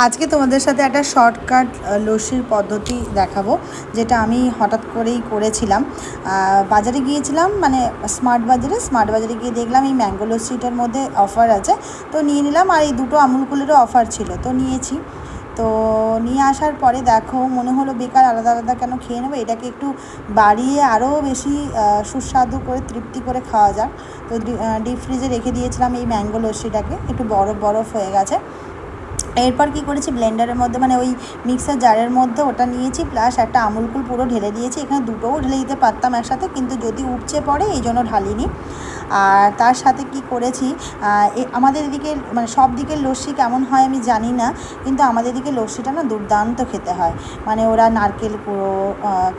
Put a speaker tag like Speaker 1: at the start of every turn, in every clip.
Speaker 1: আজকে তোমাদের সাথে একটা শর্টকাট লস্যির পদ্ধতি দেখাবো, যেটা আমি হঠাৎ করেই করেছিলাম। বাজারে গিয়েছিলাম, মানে স্মার্ট বাজারে গিয়ে দেখলাম এই ম্যাঙ্গো লস্যিটার মধ্যে অফার আছে, তো নিয়ে নিলাম। আর এই দুটো আমুল কুলেরও অফার ছিল, তো নিয়েছি। তো নিয়ে আসার পরে দেখো মনে হলো বেকার আলাদা আলাদা কেন খেয়ে নেবো, এটাকে একটু বাড়িয়ে আরও বেশি সুস্বাদু করে তৃপ্তি করে খাওয়া যাক। তো ডিপ ফ্রিজে রেখে দিয়েছিলাম এই ম্যাঙ্গো লস্যিটাকে, একটু বরফ হয়ে গেছে। এরপর কী করেছি, ব্লেন্ডারের মধ্যে মানে ওই মিক্সার জারের মধ্যে ওটা নিয়েছি, প্লাস একটা আমুল কুল পুরো ঢেলে দিয়েছি। এখানে দুটোও ঢেলে দিতে পারতাম একসাথে, কিন্তু যদি উপচে পড়ে এই জন্য ঢালিনি। আর তার সাথে কি করেছি, আমাদের এদিকে মানে সব দিকের লস্যি কেমন হয় আমি জানি না, কিন্তু আমাদের এদিকে লস্যিটা না দুর্দান্ত খেতে হয়। মানে ওরা নারকেল কুড়ো,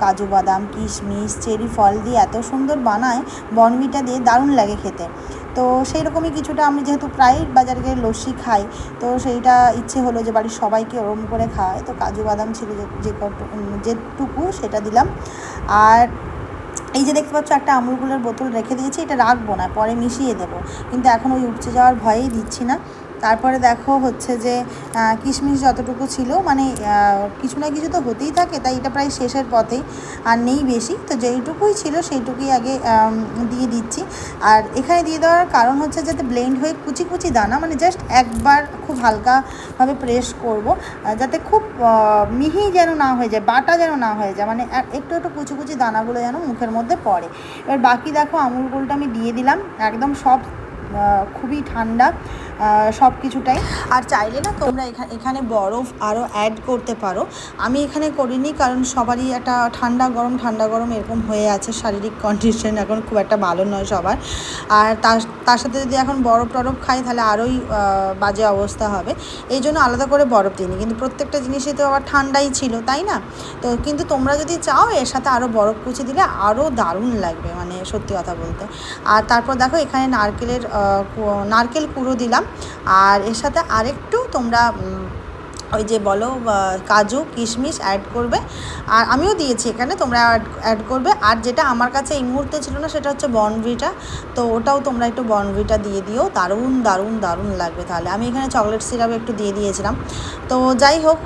Speaker 1: কাজু বাদাম, কিশমিশ, চেরি ফল দিয়ে এত সুন্দর বানায়, বর্নভিটা দিয়ে দারুণ লাগে খেতে। তো সেই রকমই কিছুটা আমি যেহেতু প্রায় বাজারে গিয়ে লস্যি খাই, তো সেইটা ইচ্ছে হলো যে বাড়ির সবাইকে ওরম করে খাওয়ায়। তো কাজু বাদাম ছিল যেটুকু সেটা দিলাম। আর এই যে দেখতে পাচ্ছ একটা আমুল কুলের বোতল রেখে দিয়েছি, এটা রাখবো না, পরে মিশিয়ে দেবো, কিন্তু এখন ওই উপচে যাওয়ার ভয়েই দিচ্ছি না। তারপরে দেখো হচ্ছে যে কিশমিশ যতটুকু ছিল, মানে কিছু না কিছু তো হতেই থাকে, তাই এটা প্রায় শেষের পথেই, আর নেই বেশি, তো যেইটুকুই ছিল সেইটুকুই আগে দিয়ে দিচ্ছি। আর এখানে দিয়ে দেওয়ার কারণ হচ্ছে যাতে ব্লেন্ড হয়ে কুচি কুচি দানা, মানে জাস্ট একবার খুব হালকাভাবে প্রেস করব, যাতে খুব মিহি যেন না হয়ে যায়, বাটা যেন না হয়ে যায়, মানে একটু একটু কুচি কুচি দানাগুলো যেন মুখের মধ্যে পড়ে। এবার বাকি দেখো আমুল কুলটা আমি দিয়ে দিলাম, একদম সব খুবই ঠান্ডা সব কিছুটাই। আর চাইলে না তোমরা এখানে বরফ আরও অ্যাড করতে পারো, আমি এখানে করিনি, কারণ সবারই একটা ঠান্ডা গরম এরকম হয়ে আছে, শারীরিক কন্ডিশন এখন খুব একটা ভালো নয় সবার। আর তার সাথে যদি এখন বরফ খাই তাহলে আরোই বাজে অবস্থা হবে, এই জন্য আলাদা করে বরফ দিইনি। কিন্তু প্রত্যেকটা জিনিসই তো আবার ঠান্ডাই ছিল, তাই না? তো কিন্তু তোমরা যদি চাও এর সাথে আরও বরফ কুচি দিলে আরও দারুণ লাগবে, মানে সত্যি কথা বলতে। আর তারপর দেখো এখানে নারকেল কুড়ো দিলাম, আর এর সাথে আরেকটু তোমরা ওই যে বলো কাজু কিশমিশ অ্যাড করবে, আর আমিও দিয়েছি এখানে, তোমরা অ্যাড করবে। আর যেটা আমার কাছে এই মুহূর্তে ছিল না, সেটা হচ্ছে বর্নভিটা, তো ওটাও তোমরা একটু বর্নভিটা দিয়ে দিও, দারুণ লাগবে। তাহলে আমি এখানে চকলেট সিরাপ একটু দিয়ে দিয়েছিলাম। তো যাই হোক,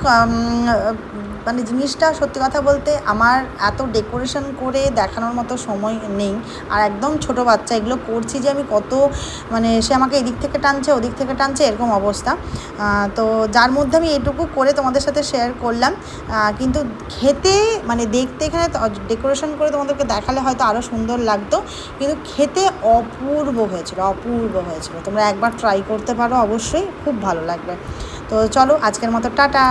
Speaker 1: মানে জিনিসটা সত্যি কথা বলতে আমার এত ডেকোরেশন করে দেখানোর মতো সময় নেই, আর একদম ছোট বাচ্চা এগুলো করছি যে আমি কত, মানে সে আমাকে এদিক থেকে টানছে ওদিক থেকে টানছে এরকম অবস্থা। তো যার মধ্যে আমি এটুকু করে তোমাদের সাথে শেয়ার করলাম, কিন্তু খেতে মানে দেখতে এখানে ডেকোরেশন করে তোমাদেরকে দেখালে হয়তো আরও সুন্দর লাগতো, কিন্তু খেতে অপূর্ব হয়েছিল। তোমরা একবার ট্রাই করতে পারো, অবশ্যই খুব ভালো লাগবে। তো চলো আজকের মতো টাটা।